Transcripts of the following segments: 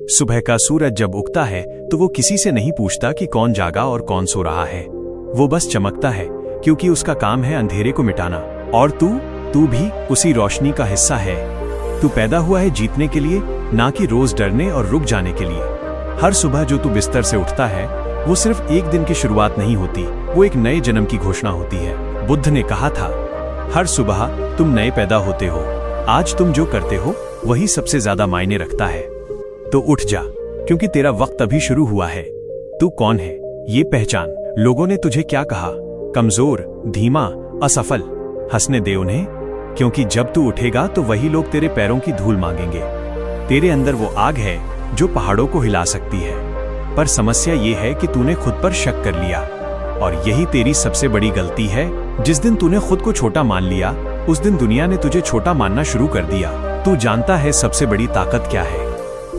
सुबह का सूरज जब उगता है तो वो किसी से नहीं पूछता कि कौन जागा और कौन सो रहा है। वो बस चमकता है क्योंकि उसका काम है अंधेरे को मिटाना। और तू भी उसी रोशनी का हिस्सा है। तू पैदा हुआ है जीतने के लिए, ना कि रोज डरने और रुक जाने के लिए। हर सुबह जो तू बिस्तर से उठता है वो सिर्फ एक दिन की शुरुआत नहीं होती, वो एक नए जन्म की घोषणा होती है। बुद्ध ने कहा था, हर सुबह तुम नए पैदा होते हो। आज तुम जो करते हो वही सबसे ज्यादा मायने रखता है। तो उठ जा, क्योंकि तेरा वक्त अभी शुरू हुआ है। तू कौन है ये पहचान। लोगों ने तुझे क्या कहा? कमजोर, धीमा, असफल। हंसने दे उन्हें, क्योंकि जब तू उठेगा तो वही लोग तेरे पैरों की धूल मांगेंगे। तेरे अंदर वो आग है जो पहाड़ों को हिला सकती है। पर समस्या ये है कि तूने खुद पर शक कर लिया, और यही तेरी सबसे बड़ी गलती है। जिस दिन तूने खुद को छोटा मान लिया, उस दिन दुनिया ने तुझे छोटा मानना शुरू कर दिया। तू जानता है सबसे बड़ी ताकत क्या है?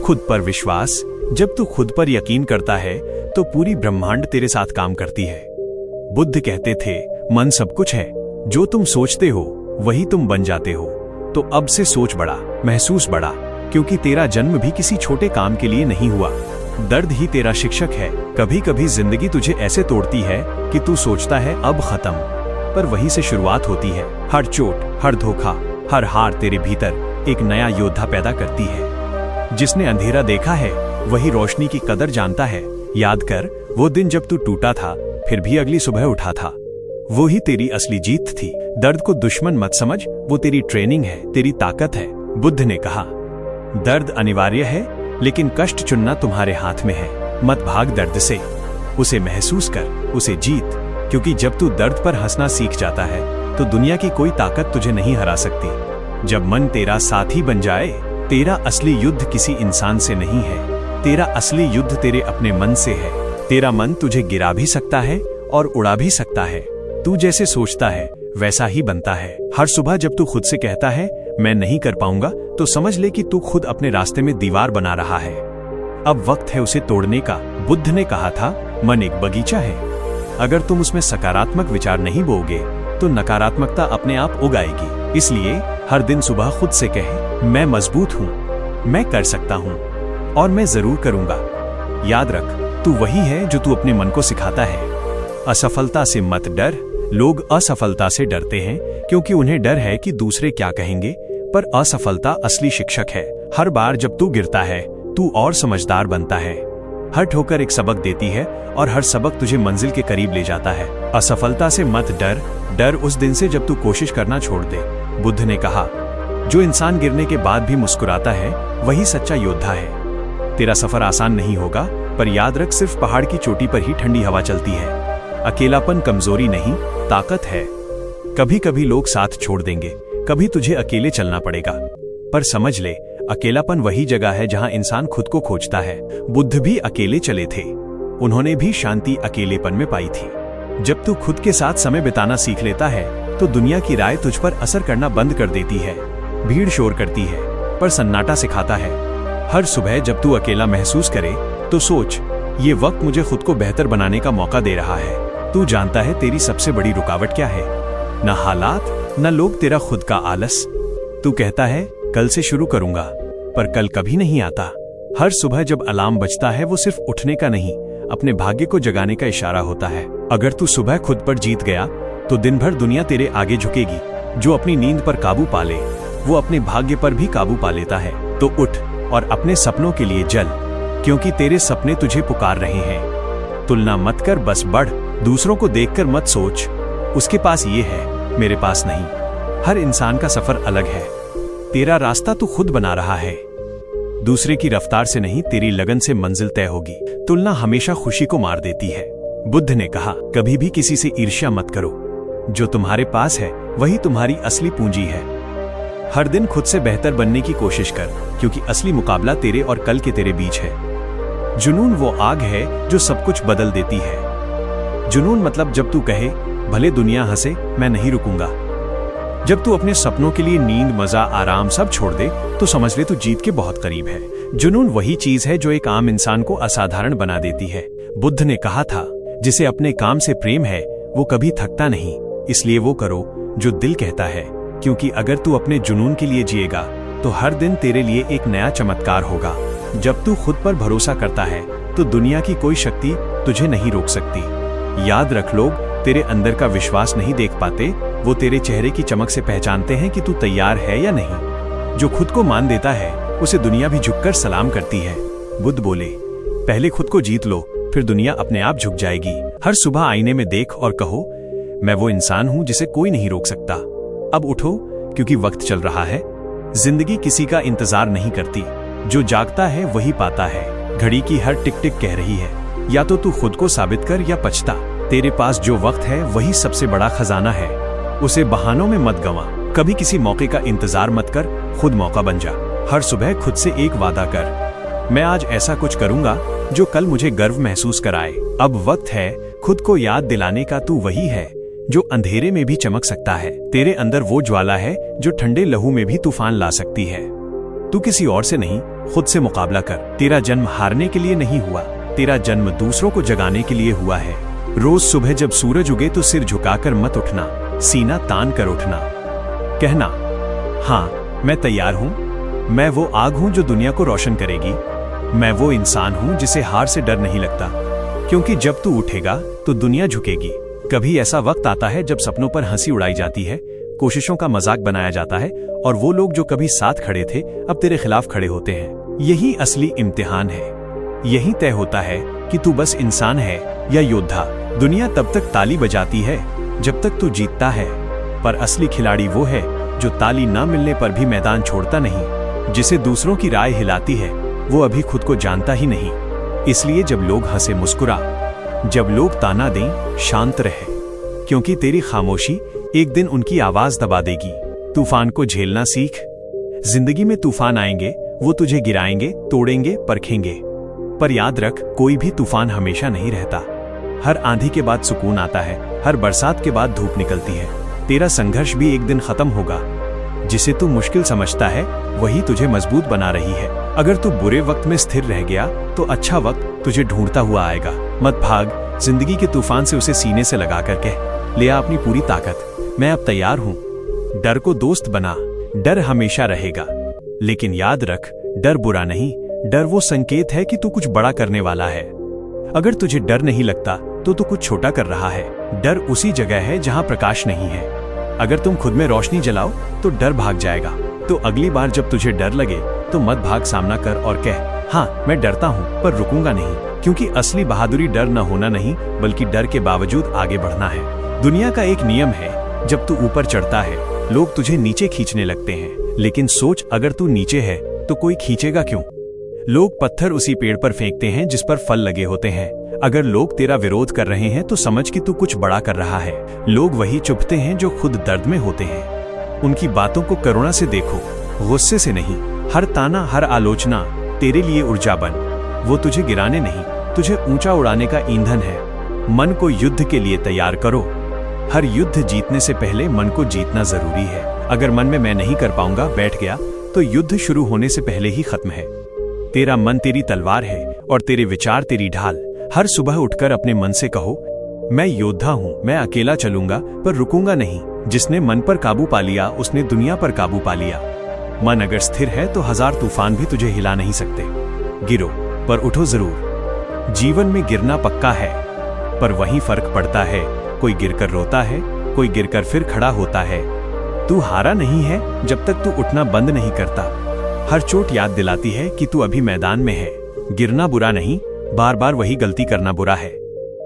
खुद पर विश्वास। जब तू खुद पर यकीन करता है तो पूरी ब्रह्मांड तेरे साथ काम करती है। बुद्ध कहते थे, मन सब कुछ है, जो तुम सोचते हो वही तुम बन जाते हो। तो अब से सोच बड़ा, महसूस बड़ा, क्योंकि तेरा जन्म भी किसी छोटे काम के लिए नहीं हुआ। दर्द ही तेरा शिक्षक है। कभी कभी जिंदगी तुझे ऐसे तोड़ती है कि तू सोचता है अब खत्म, पर वहीं से शुरुआत होती है। हर चोट, हर धोखा, हर हार तेरे भीतर एक नया योद्धा पैदा करती है। जिसने अंधेरा देखा है वही रोशनी की कदर जानता है। याद कर वो दिन जब तू टूटा था फिर भी अगली सुबह उठा था। वो ही तेरी असली जीत थी। दर्द को दुश्मन मत समझ, वो तेरी ट्रेनिंग है, तेरी ताकत है। बुद्ध ने कहा, दर्द अनिवार्य है, लेकिन कष्ट चुनना तुम्हारे हाथ में है। मत भाग दर्द से, उसे महसूस कर, उसे जीत, क्योंकि जब तू दर्द पर हंसना सीख जाता है तो दुनिया की कोई ताकत तुझे नहीं हरा सकती। जब मन तेरा साथी बन जाए, तेरा असली युद्ध किसी इंसान से नहीं है, तेरा असली युद्ध तेरे अपने मन से है। तेरा मन तुझे गिरा भी सकता है और उड़ा भी सकता है। तू जैसे सोचता है वैसा ही बनता है। हर सुबह जब तू खुद से कहता है मैं नहीं कर पाऊंगा, तो समझ ले कि तू खुद अपने रास्ते में दीवार बना रहा है। अब वक्त है उसे तोड़ने का। बुद्ध ने कहा था, मन एक बगीचा है, अगर तुम उसमें सकारात्मक विचार नहीं बोओगे तो नकारात्मकता अपने आप उगाएगी। इसलिए हर दिन सुबह खुद से कहे, मैं मजबूत हूँ, मैं कर सकता हूँ और मैं जरूर करूंगा। याद रख, तू वही है जो तू अपने मन को सिखाता है। असफलता से मत डर। लोग असफलता से डरते हैं क्योंकि उन्हें डर है कि दूसरे क्या कहेंगे, पर असफलता असली शिक्षक है। हर बार जब तू गिरता है तू और समझदार बनता है। हर ठोकर एक सबक देती है और हर सबक तुझे मंजिल के करीब ले जाता है। असफलता से मत डर, डर उस दिन से जब तू कोशिश करना छोड़ दे। बुद्ध ने कहा, जो इंसान गिरने के बाद भी मुस्कुराता है वही सच्चा योद्धा है। तेरा सफर आसान नहीं होगा, पर याद रख, सिर्फ पहाड़ की चोटी पर ही ठंडी हवा चलती है। अकेलापन कमजोरी नहीं, ताकत है। कभी कभी लोग साथ छोड़ देंगे, कभी तुझे अकेले चलना पड़ेगा, पर समझ ले, अकेलापन वही जगह है जहां इंसान खुद को खोजता है। बुद्ध भी अकेले चले थे, उन्होंने भी शांति अकेलेपन में पाई थी। जब तू खुद के साथ समय बिताना सीख लेता है तो दुनिया की राय तुझ पर असर करना बंद कर देती है। भीड़ शोर करती है, पर सन्नाटा सिखाता है। हर सुबह जब तू अकेला महसूस करे तो सोच, ये वक्त मुझे खुद को बेहतर बनाने का मौका दे रहा है। तू जानता है तेरी सबसे बड़ी रुकावट क्या है? न हालात, न लोग, तेरा खुद का आलस। तू कहता है कल से शुरू करूंगा, पर कल कभी नहीं आता। हर सुबह जब अलार्म बजता है वो सिर्फ उठने का नहीं, अपने भाग्य को जगाने का इशारा होता है। अगर तू सुबह खुद पर जीत गया तो दिन भर दुनिया तेरे आगे झुकेगी। जो अपनी नींद पर काबू पा ले वो अपने भाग्य पर भी काबू पा लेता है। तो उठ और अपने सपनों के लिए जल, क्योंकि तेरे सपने तुझे पुकार रहे हैं। तुलना मत कर, बस बढ़। दूसरों को देखकर मत सोच, उसके पास ये है, मेरे पास नहीं। हर इंसान का सफर अलग है, तेरा रास्ता तू खुद बना रहा है। दूसरे की रफ्तार से नहीं, तेरी लगन से मंजिल तय होगी। तुलना हमेशा खुशी को मार देती है। बुद्ध ने कहा, कभी भी किसी से ईर्ष्या मत करो। जो तुम्हारे पास है वही तुम्हारी असली पूंजी है। हर दिन खुद से बेहतर बनने की कोशिश कर, क्योंकि असली मुकाबला तेरे और कल के तेरे बीच है। जुनून वो आग है जो सब कुछ बदल देती है। जुनून मतलब जब तू कहे, भले दुनिया हंसे, मैं नहीं रुकूंगा। जब तू अपने सपनों के लिए नींद, मजा, आराम सब छोड़ दे तो समझ ले तू जीत के बहुत करीब है। जुनून वही चीज है जो एक आम इंसान को असाधारण बना देती है। बुद्ध ने कहा था, जिसे अपने काम से प्रेम है वो कभी थकता नहीं। इसलिए वो करो जो दिल कहता है, क्योंकि अगर तू अपने जुनून के लिए जिएगा तो हर दिन तेरे लिए एक नया चमत्कार होगा। जब तू खुद पर भरोसा करता है तो दुनिया की कोई शक्ति तुझे नहीं रोक सकती। याद रख, लोग तेरे अंदर का विश्वास नहीं देख पाते, वो तेरे चेहरे की चमक से पहचानते हैं कि तू तैयार है या नहीं। जो खुद को मान देता है उसे दुनिया भी झुककर सलाम करती है। बुद्ध बोले, पहले खुद को जीत लो, फिर दुनिया अपने आप झुक जाएगी। हर सुबह आईने में देख और कहो, मैं वो इंसान हूं जिसे कोई नहीं रोक सकता। अब उठो, क्योंकि वक्त चल रहा है। जिंदगी किसी का इंतजार नहीं करती, जो जागता है वही पाता है। घड़ी की हर टिक टिक कह रही है, या तो तू खुद को साबित कर या पछता। तेरे पास जो वक्त है वही सबसे बड़ा खजाना है, उसे बहानों में मत गंवा। कभी किसी मौके का इंतजार मत कर, खुद मौका बन जा। हर सुबह खुद से एक वादा कर, मैं आज ऐसा कुछ करूंगा जो कल मुझे गर्व महसूस कराए। अब वक्त है खुद को याद दिलाने का, तू वही है जो अंधेरे में भी चमक सकता है। तेरे अंदर वो ज्वाला है जो ठंडे लहू में भी तूफान ला सकती है। तू किसी और से नहीं, खुद से मुकाबला कर। तेरा जन्म हारने के लिए नहीं हुआ, तेरा जन्म दूसरों को जगाने के लिए हुआ है। रोज सुबह जब सूरज उगे तो सिर झुकाकर मत उठना, सीना तान कर उठना। कहना, हाँ मैं तैयार हूँ, मैं वो आग हूँ जो दुनिया को रोशन करेगी। मैं वो इंसान हूँ जिसे हार से डर नहीं लगता, क्योंकि जब तू उठेगा तो दुनिया झुकेगी। कभी ऐसा वक्त आता है जब सपनों पर हंसी उड़ाई जाती है, कोशिशों का मजाक बनाया जाता है, और वो लोग जो कभी साथ खड़े थे अब तेरे खिलाफ खड़े होते हैं। यही असली इम्तिहान है। यही तय होता है कि तू बस इंसान है या योद्धा। दुनिया तब तक ताली बजाती है जब तक तू जीतता है, पर असली खिलाड़ी वो है जो ताली न मिलने पर भी मैदान छोड़ता नहीं। जिसे दूसरों की राय हिलाती है वो अभी खुद को जानता ही नहीं। इसलिए जब लोग हंसे मुस्कुरा, जब लोग ताना दें शांत रहे, क्योंकि तेरी खामोशी एक दिन उनकी आवाज दबा देगी। तूफान को झेलना सीख। जिंदगी में तूफान आएंगे, वो तुझे गिराएंगे, तोड़ेंगे, परखेंगे, पर याद रख, कोई भी तूफान हमेशा नहीं रहता। हर आंधी के बाद सुकून आता है, हर बरसात के बाद धूप निकलती है। तेरा संघर्ष भी एक दिन खत्म होगा। जिसे तू मुश्किल समझता है वही तुझे मजबूत बना रही है। अगर तू बुरे वक्त में स्थिर रह गया तो अच्छा वक्त तुझे ढूंढता हुआ आएगा। मत भाग, जिंदगी के तूफान से उसे सीने से लगा कर कह, ले आ अपनी पूरी ताकत, मैं अब तैयार हूँ। डर को दोस्त बना, डर हमेशा रहेगा, लेकिन याद रख, डर बुरा नहीं, डर वो संकेत है कि तू कुछ बड़ा करने वाला है। अगर तुझे डर नहीं लगता तो तू कुछ छोटा कर रहा है। डर उसी जगह है जहाँ प्रकाश नहीं है। अगर तुम खुद में रोशनी जलाओ तो डर भाग जाएगा। तो अगली बार जब तुझे डर लगे तो मत भाग, सामना कर और कह, हाँ मैं डरता हूँ पर रुकूंगा नहीं, क्योंकि असली बहादुरी डर न होना नहीं बल्कि डर के बावजूद आगे बढ़ना है। दुनिया का एक नियम है, जब तू ऊपर चढ़ता है लोग तुझे नीचे खींचने लगते हैं, लेकिन सोच, अगर तू नीचे है तो कोई खींचेगा क्यों? लोग पत्थर उसी पेड़ पर फेंकते हैं जिस पर फल लगे होते हैं। अगर लोग तेरा विरोध कर रहे हैं तो समझ कि तू कुछ बड़ा कर रहा है। लोग वही चुभते हैं जो खुद दर्द में होते हैं। उनकी बातों को करुणा से देखो, गुस्से से नहीं। हर ताना, हर आलोचना तेरे लिए ऊर्जा बन। वो तुझे गिराने नहीं, तुझे ऊंचा उड़ाने का ईंधन है। मन को युद्ध के लिए तैयार करो। हर युद्ध जीतने से पहले मन को जीतना जरूरी है। अगर मन में मैं नहीं कर पाऊंगा बैठ गया तो युद्ध शुरू होने से पहले ही खत्म है। तेरा मन तेरी तलवार है और तेरे विचार तेरी ढाल। हर सुबह उठकर अपने मन से कहो, मैं योद्धा हूँ, मैं अकेला चलूंगा पर रुकूंगा नहीं। जिसने मन पर काबू पा लिया उसने दुनिया पर काबू पा लिया। मन अगर स्थिर है तो 1000 तूफान भी तुझे हिला नहीं सकते। गिरो पर उठो जरूर। जीवन में गिरना पक्का है, पर वहीं फर्क पड़ता है, कोई गिरकर रोता है, कोई गिरकर फिर खड़ा होता है। तू हारा नहीं है जब तक तू उठना बंद नहीं करता। हर चोट याद दिलाती है कि तू अभी मैदान में है। गिरना बुरा नहीं, बार बार वही गलती करना बुरा है।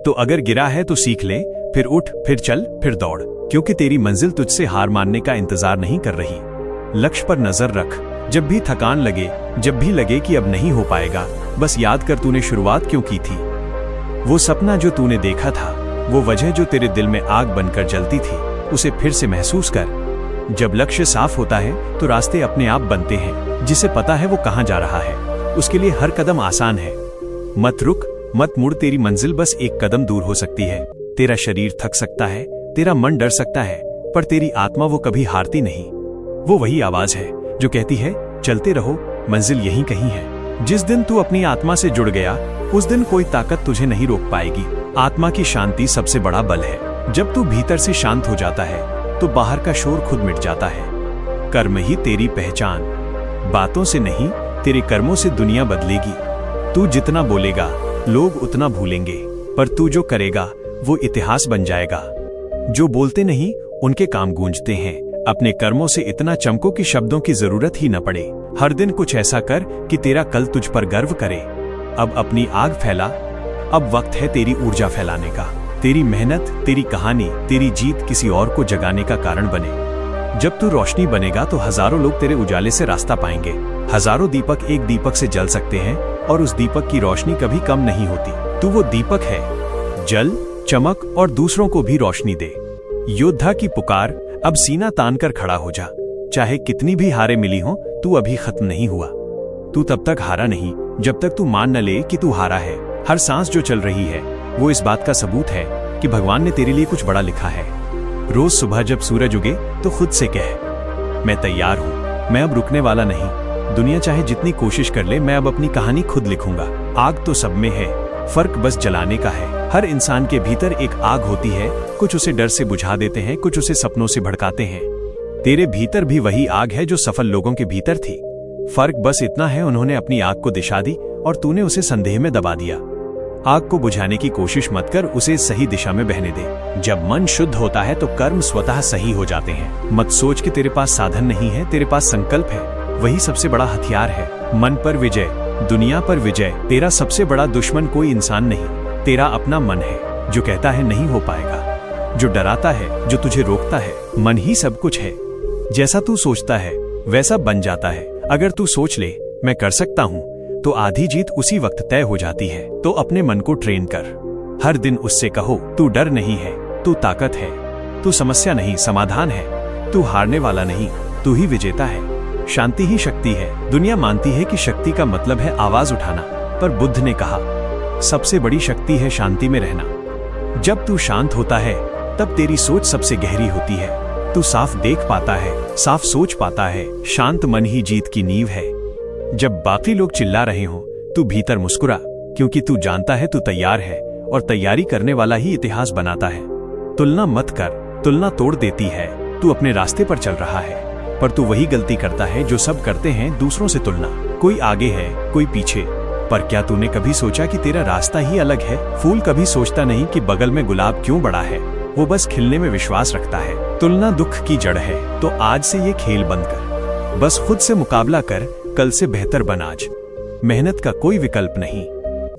तो अगर गिरा है तो सीख ले, फिर उठ, फिर चल, फिर दौड़, क्योंकि तेरी मंजिल तुझसे हार मानने का इंतजार नहीं कर रही। लक्ष्य पर नजर रख। जब भी थकान लगे, जब भी लगे कि अब नहीं हो पाएगा, बस याद कर तूने शुरुआत क्यों की थी। वो सपना जो तूने देखा था, वो वजह जो तेरे दिल में आग बनकर जलती थी, उसे फिर से महसूस कर। जब लक्ष्य साफ होता है तो रास्ते अपने आप बनते हैं। जिसे पता है वो कहाँ जा रहा है, उसके लिए हर कदम आसान है। मत रुक, मत मुड़, तेरी मंजिल बस एक कदम दूर हो सकती है। तेरा शरीर थक सकता है, तेरा मन डर सकता है, पर तेरी आत्मा वो कभी हारती नहीं। वो वही आवाज है जो कहती है, चलते रहो, मंजिल यहीं कहीं है। जिस दिन तू अपनी आत्मा से जुड़ गया, उस दिन कोई ताकत तुझे नहीं रोक पाएगी। आत्मा की शांति सबसे बड़ा बल है। जब तू भीतर से शांत हो जाता है तो बाहर का शोर खुद मिट जाता है। कर्म ही तेरी पहचान, बातों से नहीं तेरे कर्मों से दुनिया बदलेगी। तू जितना बोलेगा लोग उतना भूलेंगे, पर तू जो करेगा वो इतिहास बन जाएगा। जो बोलते नहीं उनके काम गूंजते हैं। अपने कर्मों से इतना चमको कि शब्दों की जरूरत ही न पड़े। हर दिन कुछ ऐसा कर कि तेरा कल तुझ पर गर्व करे। अब अपनी आग फैला, अब वक्त है तेरी ऊर्जा फैलाने का। तेरी मेहनत, तेरी कहानी, तेरी जीत किसी और को जगाने का कारण बने। जब तू रोशनी बनेगा तो हजारों लोग तेरे उजाले से रास्ता पाएंगे। हजारों दीपक एक दीपक से जल सकते हैं और उस दीपक की रोशनी कभी कम नहीं होती। तू वो दीपक है, जल, चमक और दूसरों को भी रोशनी दे। योद्धा की पुकार, अब सीना तान कर खड़ा हो जा। चाहे कितनी भी हारें मिली हों, तू अभी खत्म नहीं हुआ। तू तब तक हारा नहीं जब तक तू मान न ले कि तू हारा है। हर सांस जो चल रही है वो इस बात का सबूत है कि भगवान ने तेरे लिए कुछ बड़ा लिखा है। रोज सुबह जब सूरज उगे तो खुद से कह, मैं तैयार हूं, मैं अब रुकने वाला नहीं। दुनिया चाहे जितनी कोशिश कर ले, मैं अब अपनी कहानी खुद लिखूंगा। आग तो सब में है, फर्क बस जलाने का है। हर इंसान के भीतर एक आग होती है, कुछ उसे डर से बुझा देते हैं, कुछ उसे सपनों से भड़काते हैं। तेरे भीतर भी वही आग है जो सफल लोगों के भीतर थी। फर्क बस इतना है, उन्होंने अपनी आग को दिशा दी और तूने उसे संदेह में दबा दिया। आग को बुझाने की कोशिश मत कर, उसे सही दिशा में बहने दे। जब मन शुद्ध होता है तो कर्म स्वतः सही हो जाते हैं। मत सोच कि तेरे पास साधन नहीं है, तेरे पास संकल्प है, वही सबसे बड़ा हथियार है। मन पर विजय, दुनिया पर विजय। तेरा सबसे बड़ा दुश्मन कोई इंसान नहीं, तेरा अपना मन है, जो कहता है नहीं हो पाएगा, जो डराता है, जो तुझे रोकता है। मन ही सब कुछ है। जैसा तू सोचता है वैसा बन जाता है। अगर तू सोच ले मैं कर सकता हूँ, तो आधी जीत उसी वक्त तय हो जाती है। तो अपने मन को ट्रेन कर। हर दिन उससे कहो, तू डर नहीं है, तू ताकत है, तू समस्या नहीं समाधान है, तू हारने वाला नहीं, तू ही विजेता है। शांति ही शक्ति है। दुनिया मानती है कि शक्ति का मतलब है आवाज उठाना, पर बुद्ध ने कहा सबसे बड़ी शक्ति है शांति में रहना। जब तू शांत होता है तब तेरी सोच सबसे गहरी होती है। तू साफ देख पाता है, साफ सोच पाता है। शांत मन ही जीत की नींव है। जब बाकी लोग चिल्ला रहे हों, तू भीतर मुस्कुरा, क्योंकि तू जानता है तू तैयार है, और तैयारी करने वाला ही इतिहास बनाता है। तुलना मत कर, तुलना तोड़ देती है। तू अपने रास्ते पर चल रहा है, पर तू वही गलती करता है जो सब करते हैं, दूसरों से तुलना। कोई आगे है, कोई पीछे, पर क्या तूने कभी सोचा कि तेरा रास्ता ही अलग है? फूल कभी सोचता नहीं कि बगल में गुलाब क्यों बड़ा है, वो बस खिलने में विश्वास रखता है। तुलना दुख की जड़ है, तो आज से ये खेल बंद कर। बस खुद से मुकाबला कर, कल से बेहतर बन आज। मेहनत का कोई विकल्प नहीं।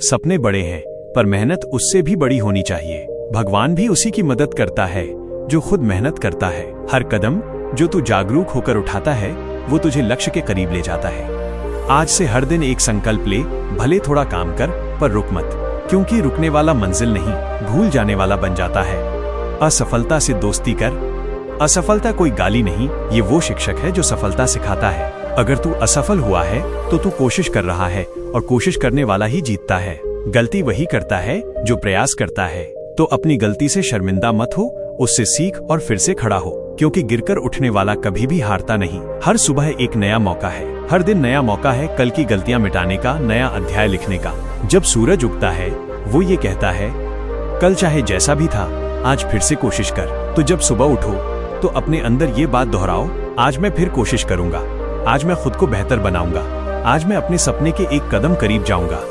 सपने बड़े हैं, पर मेहनत उससे भी बड़ी होनी चाहिए। भगवान भी उसी की मदद करता है जो खुद मेहनत करता है। हर कदम जो तू जागरूक होकर उठाता है, वो तुझे लक्ष्य के करीब ले जाता है। आज से हर दिन एक संकल्प ले, भले थोड़ा काम कर, पर रुक मत, क्योंकि रुकने वाला मंजिल नहीं, भूल जाने वाला बन जाता है। असफलता से दोस्ती कर। असफलता कोई गाली नहीं, ये वो शिक्षक है जो सफलता सिखाता है। अगर तू असफल हुआ है तो तू कोशिश कर रहा है, और कोशिश करने वाला ही जीतता है। गलती वही करता है जो प्रयास करता है। तो अपनी गलती से शर्मिंदा मत हो, उससे सीख और फिर से खड़ा हो, क्योंकि गिरकर उठने वाला कभी भी हारता नहीं। हर सुबह एक नया मौका है, हर दिन नया मौका है कल की गलतियां मिटाने का, नया अध्याय लिखने का। जब सूरज उगता है वो ये कहता है, कल चाहे जैसा भी था आज फिर से कोशिश कर। तो जब सुबह उठो तो अपने अंदर ये बात दोहराओ, आज मैं फिर कोशिश करूंगा, आज मैं खुद को बेहतर बनाऊंगा, आज मैं अपने सपने के एक कदम करीब जाऊंगा।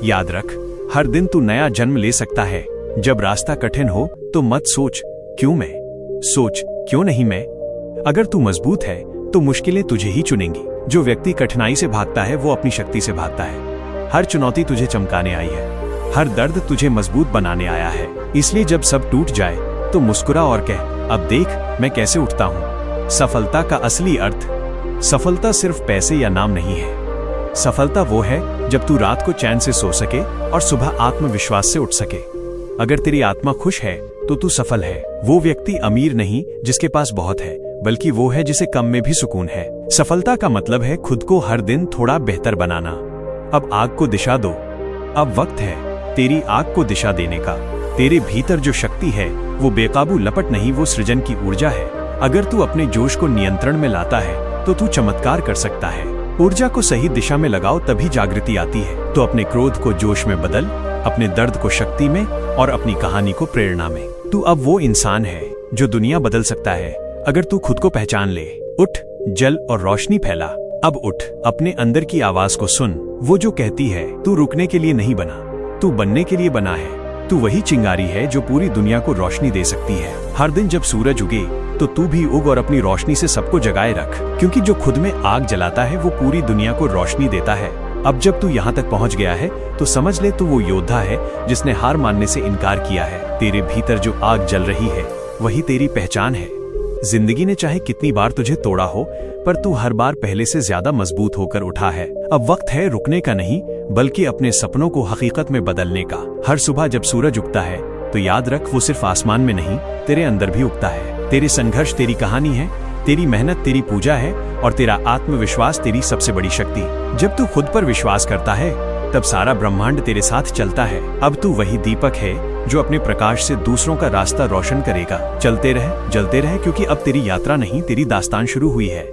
याद रख, हर दिन तू नया जन्म ले सकता है। जब रास्ता कठिन हो तो मत सोच क्यों मैं, सोच क्यों नहीं मैं। अगर तू मजबूत है तो मुश्किलें तुझे ही चुनेंगी। जो व्यक्ति कठिनाई से भागता है वो अपनी शक्ति से भागता है। हर चुनौती तुझे चमकाने आई है, हर दर्द तुझे मजबूत बनाने आया है। इसलिए जब सब टूट जाए तो मुस्कुरा और कह, अब देख मैं कैसे उठता हूँ। सफलता का असली अर्थ, सफलता सिर्फ पैसे या नाम नहीं है। सफलता वो है जब तू रात को चैन से सो सके और सुबह आत्मविश्वास से उठ सके। अगर तेरी आत्मा खुश है तो तू सफल है। वो व्यक्ति अमीर नहीं जिसके पास बहुत है, बल्कि वो है जिसे कम में भी सुकून है। सफलता का मतलब है खुद को हर दिन थोड़ा बेहतर बनाना। अब आग को दिशा दो, अब वक्त है तेरी आग को दिशा देने का। तेरे भीतर जो शक्ति है वो बेकाबू लपट नहीं, वो सृजन की ऊर्जा है। अगर तू अपने जोश को नियंत्रण में लाता है तो तू चमत्कार कर सकता है। ऊर्जा को सही दिशा में लगाओ, तभी जागृति आती है। तो अपने क्रोध को जोश में बदल, अपने दर्द को शक्ति में और अपनी कहानी को प्रेरणा में। तू अब वो इंसान है जो दुनिया बदल सकता है, अगर तू खुद को पहचान ले। उठ, जल और रोशनी फैला। अब उठ, अपने अंदर की आवाज को सुन, वो जो कहती है तू रुकने के लिए नहीं बना, तू बनने के लिए बना है। तू वही चिंगारी है जो पूरी दुनिया को रोशनी दे सकती है। हर दिन जब सूरज उगे तो तू भी उग और अपनी रोशनी से सबको जगाए रख, क्योंकि जो खुद में आग जलाता है वो पूरी दुनिया को रोशनी देता है। अब जब तू यहाँ तक पहुँच गया है तो समझ ले तू वो योद्धा है जिसने हार मानने से इनकार किया है। तेरे भीतर जो आग जल रही है वही तेरी पहचान है। जिंदगी ने चाहे कितनी बार तुझे तोड़ा हो, पर तू हर बार पहले से ज्यादा मजबूत होकर उठा है। अब वक्त है रुकने का नहीं, बल्कि अपने सपनों को हकीकत में बदलने का। हर सुबह जब सूरज उगता है तो याद रख वो सिर्फ आसमान में नहीं, तेरे अंदर भी उगता है। तेरे संघर्ष तेरी कहानी है, तेरी मेहनत तेरी पूजा है, और तेरा आत्मविश्वास तेरी सबसे बड़ी शक्ति। जब तू खुद पर विश्वास करता है तब सारा ब्रह्मांड तेरे साथ चलता है। अब तू वही दीपक है जो अपने प्रकाश से दूसरों का रास्ता रोशन करेगा। चलते रह, जलते रह, क्योंकि अब तेरी यात्रा नहीं, तेरी दास्तान शुरू हुई है।